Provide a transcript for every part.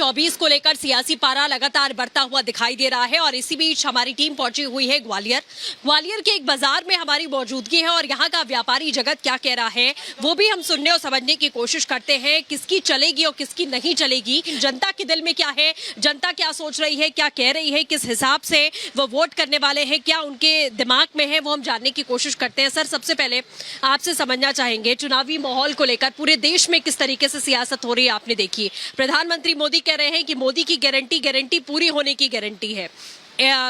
2024 को लेकर सियासी पारा लगातार बढ़ता हुआ दिखाई दे रहा है और इसी बीच हमारी टीम पहुंची हुई है ग्वालियर के एक बाजार में हमारी मौजूदगी है और यहाँ का व्यापारी जगत क्या कह रहा है वो भी हम सुनने और समझने की कोशिश करते हैं। किसकी चलेगी और किसकी नहीं चलेगी, जनता के दिल में क्या है, जनता क्या सोच रही है, क्या कह रही है, किस हिसाब से वो वोट करने वाले हैं, क्या उनके दिमाग में है, वो हम जानने की कोशिश करते हैं। सर, सबसे पहले आपसे समझना चाहेंगे चुनावी माहौल को लेकर पूरे देश में किस तरीके से सियासत हो रही है आपने देखी। प्रधानमंत्री मोदी कह रहे हैं कि मोदी की गारंटी पूरी होने की गारंटी है।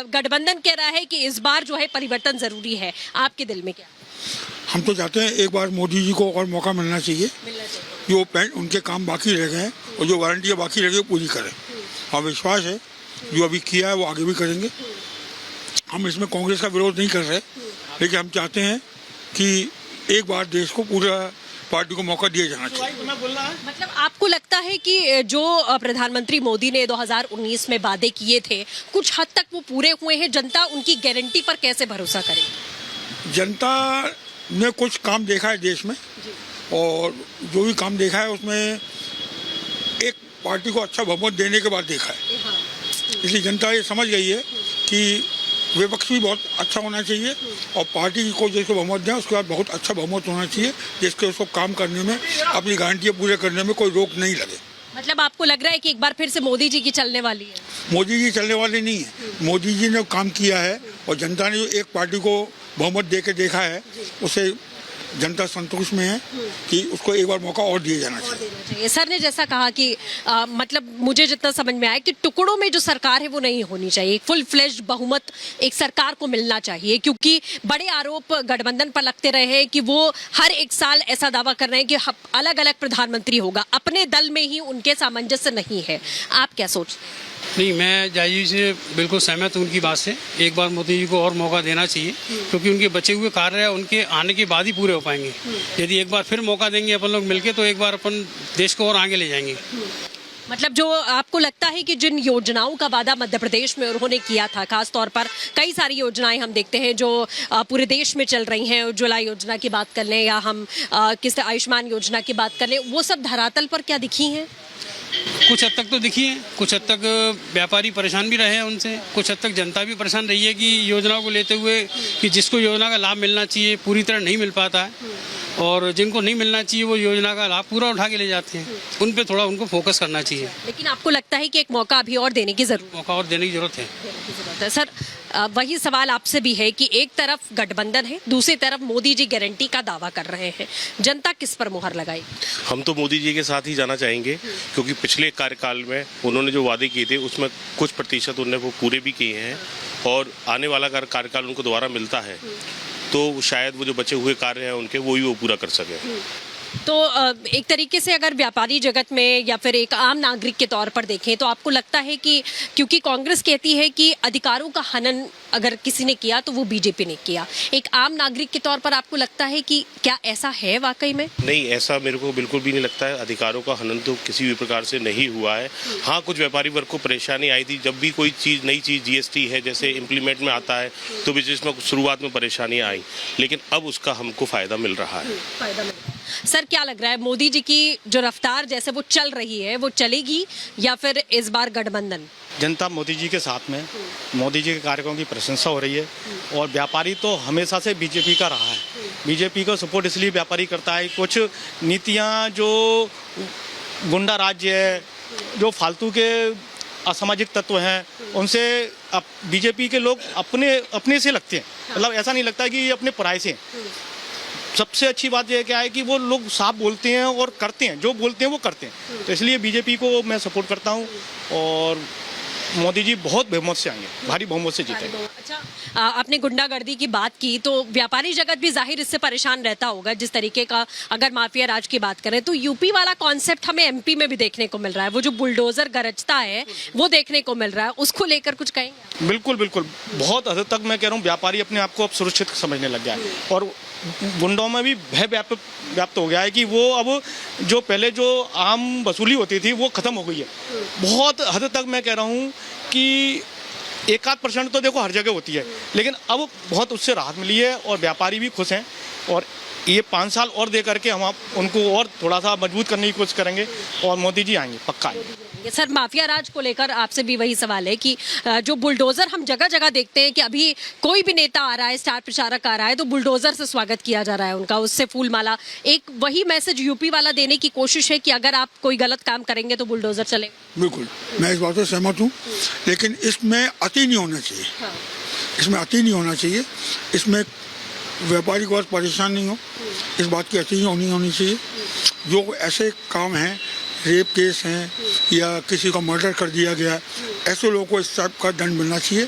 गठबंधन कह रहा है कि इस बार जो है परिवर्तन जरूरी है। आपके दिल में क्या? हम तो चाहते हैं एक बार मोदी जी को और मौका मिलना चाहिए। जो उनके काम बाकी रह गए हैं और जो वारंटियाँ बाकी रह गई पूरी करें और विश्वास है जो अभी किया है वो आगे भी करेंगे। हम इसमें कांग्रेस का विरोध नहीं कर रहे, लेकिन हम चाहते हैं कि एक बार देश को पूरा पार्टी को मौका दिया जाना चाहिए। मतलब आपको लगता है कि जो प्रधानमंत्री मोदी ने 2019 में वादे किए थे कुछ हद तक वो पूरे हुए हैं? जनता उनकी गारंटी पर कैसे भरोसा करेगी? जनता ने कुछ काम देखा है देश में और जो भी काम देखा है उसमें एक पार्टी को अच्छा बहुमत देने के बाद देखा है। इसलिए जनता ये समझ गई है कि विपक्ष भी बहुत अच्छा होना चाहिए और पार्टी को जिसको बहुमत दें उसके बाद बहुत अच्छा बहुमत होना चाहिए जिसके उसको काम करने में, अपनी गारंटियाँ पूरे करने में कोई रोक नहीं लगे। मतलब आपको लग रहा है कि एक बार फिर से मोदी जी की चलने वाली है? मोदी जी चलने वाले नहीं है। मोदी जी ने काम किया है और जनता ने जो एक पार्टी को बहुमत दे के देखा है उससे जनता संतोष में है कि उसको एक बार मौका और दिया जाना चाहिए। सर ने जैसा कहा कि मतलब मुझे जितना समझ में आया कि टुकड़ों में जो सरकार है वो नहीं होनी चाहिए, एक फुल फ्लेज्ड बहुमत एक सरकार को मिलना चाहिए, क्योंकि बड़े आरोप गठबंधन पर लगते रहे हैं कि वो हर एक साल ऐसा दावा कर रहे हैं कि अलग अलग प्रधानमंत्री होगा, अपने दल में ही उनके सामंजस्य नहीं है। आप क्या सोचते हैं? नहीं, मैं जायजी से बिल्कुल सहमत हूँ उनकी बात से। एक बार मोदी जी को और मौका देना चाहिए क्योंकि उनके बचे हुए कार्य उनके आने के बाद ही पूरे हो पाएंगे। यदि एक बार फिर मौका देंगे अपन लोग मिलके तो एक बार अपन देश को और आगे ले जाएंगे। मतलब जो आपको लगता है कि जिन योजनाओं का वादा मध्य प्रदेश में उन्होंने किया था, खास तौर पर कई सारी योजनाएं हम देखते हैं जो पूरे देश में चल रही हैं, उज्ज्वला योजना की बात कर लें या हम किस आयुष्मान योजना की बात कर लें, वो सब धरातल पर क्या दिखी हैं? कुछ हद तक तो दिखी है, कुछ हद तक व्यापारी परेशान भी रहे हैं उनसे, कुछ हद तक जनता भी परेशान रही है कि योजनाओं को लेते हुए कि जिसको योजना का लाभ मिलना चाहिए पूरी तरह नहीं मिल पाता है और जिनको नहीं मिलना चाहिए वो योजना का लाभ पूरा उठा के ले जाते हैं। उन पे थोड़ा उनको फोकस करना चाहिए। लेकिन आपको लगता है कि एक मौका अभी और देने की जरूरत? मौका और देने की जरूरत है। सर, वही सवाल आपसे भी है कि एक तरफ गठबंधन है, दूसरी तरफ मोदी जी गारंटी का दावा कर रहे हैं, जनता किस पर मुहर लगाई? हम तो मोदी जी के साथ ही जाना चाहेंगे क्योंकि पिछले कार्यकाल में उन्होंने जो वादे किए थे उसमें कुछ प्रतिशत उन्होंने वो पूरे भी किए हैं और आने वाला कार्यकाल उनको दोबारा मिलता है तो शायद वो जो बचे हुए कार्य हैं उनके वो पूरा कर सके। तो एक तरीके से अगर व्यापारी जगत में या फिर एक आम नागरिक के तौर पर देखें तो आपको लगता है कि क्योंकि कांग्रेस कहती है कि अधिकारों का हनन अगर किसी ने किया तो वो बीजेपी ने किया, एक आम नागरिक के तौर पर आपको लगता है कि क्या ऐसा है वाकई में? नहीं, ऐसा मेरे को बिल्कुल भी नहीं लगता है। अधिकारों का हनन तो किसी भी प्रकार से नहीं हुआ है। हाँ, कुछ व्यापारी वर्ग को परेशानी आई थी जब भी कोई चीज़ नई चीज़ जीएसटी है जैसे इम्प्लीमेंट में आता है तो बिजनेस में शुरुआत में परेशानियाँ आई, लेकिन अब उसका हमको फ़ायदा मिल रहा है। सर, क्या लग रहा है मोदी जी की जो रफ्तार जैसे वो चल रही है वो चलेगी या फिर इस बार गठबंधन? जनता मोदी जी के साथ में, मोदी जी के कार्यक्रमों की प्रशंसा हो रही है और व्यापारी तो हमेशा से बीजेपी का रहा है। बीजेपी को सपोर्ट इसलिए व्यापारी करता है, कुछ नीतियां जो गुंडा राज्य है, जो फालतू के असामाजिक तत्व हैं, उनसे बीजेपी के लोग अपने से लगते हैं। मतलब ऐसा नहीं लगता कि ये अपने पराये से। सबसे अच्छी बात यह क्या है कि वो लोग साफ बोलते हैं और करते हैं, जो बोलते हैं वो करते हैं। तो इसलिए बीजेपी को मैं सपोर्ट करता हूं और मोदी जी बहुत बहुमत से आएंगे, भारी बहुमत से जीतेंगे। अच्छा, आपने गुंडागर्दी की बात की तो व्यापारी जगत भी जाहिर इससे परेशान रहता होगा जिस तरीके का, अगर माफिया राज की बात करें तो यूपी वाला कॉन्सेप्ट हमें एमपी में भी देखने को मिल रहा है, वो जो बुलडोजर गरजता है वो देखने को मिल रहा है, उसको लेकर कुछ कहेंगे? बिल्कुल बिल्कुल, बहुत हद तक मैं कह रहा हूँ व्यापारी अपने आप को अब सुरक्षित समझने लग गया है और गुंडों में भी भय व्याप्त हो गया है कि वो अब जो पहले जो आम वसूली होती थी वो खत्म हो गई है। बहुत हद तक मैं कह रहा हूँ कि 1-8% तो देखो हर जगह होती है, लेकिन अब बहुत उससे राहत मिली है और व्यापारी भी खुश हैं और ये 5 साल और दे करके हम उनको और थोड़ा सा मजबूत करने की कोशिश करेंगे और मोदी जी आएंगे, पक्का आएंगे। ये सर माफिया राज को लेकर आपसे भी वही सवाल है कि जो बुलडोजर हम जगह जगह देखते हैं कि अभी कोई भी नेता आ रहा है, स्टार प्रचारक आ रहा है तो बुलडोजर से स्वागत किया जा रहा है उनका, उससे फूल माला, एक वही मैसेज यूपी वाला देने की कोशिश है कि अगर आप कोई गलत काम करेंगे तो बुलडोजर चले। बिल्कुल, मैं इस बात से सहमत हूँ, लेकिन इसमें अति नहीं होना चाहिए। इसमें अति नहीं होना चाहिए। इसमें व्यापारी को परेशान नहीं हो, इस बात की अति नहीं होनी चाहिए। जो ऐसे काम हैं, रेप केस हैं या किसी का मर्डर कर दिया गया, ऐसे लोगों को इस टाइप का दंड मिलना चाहिए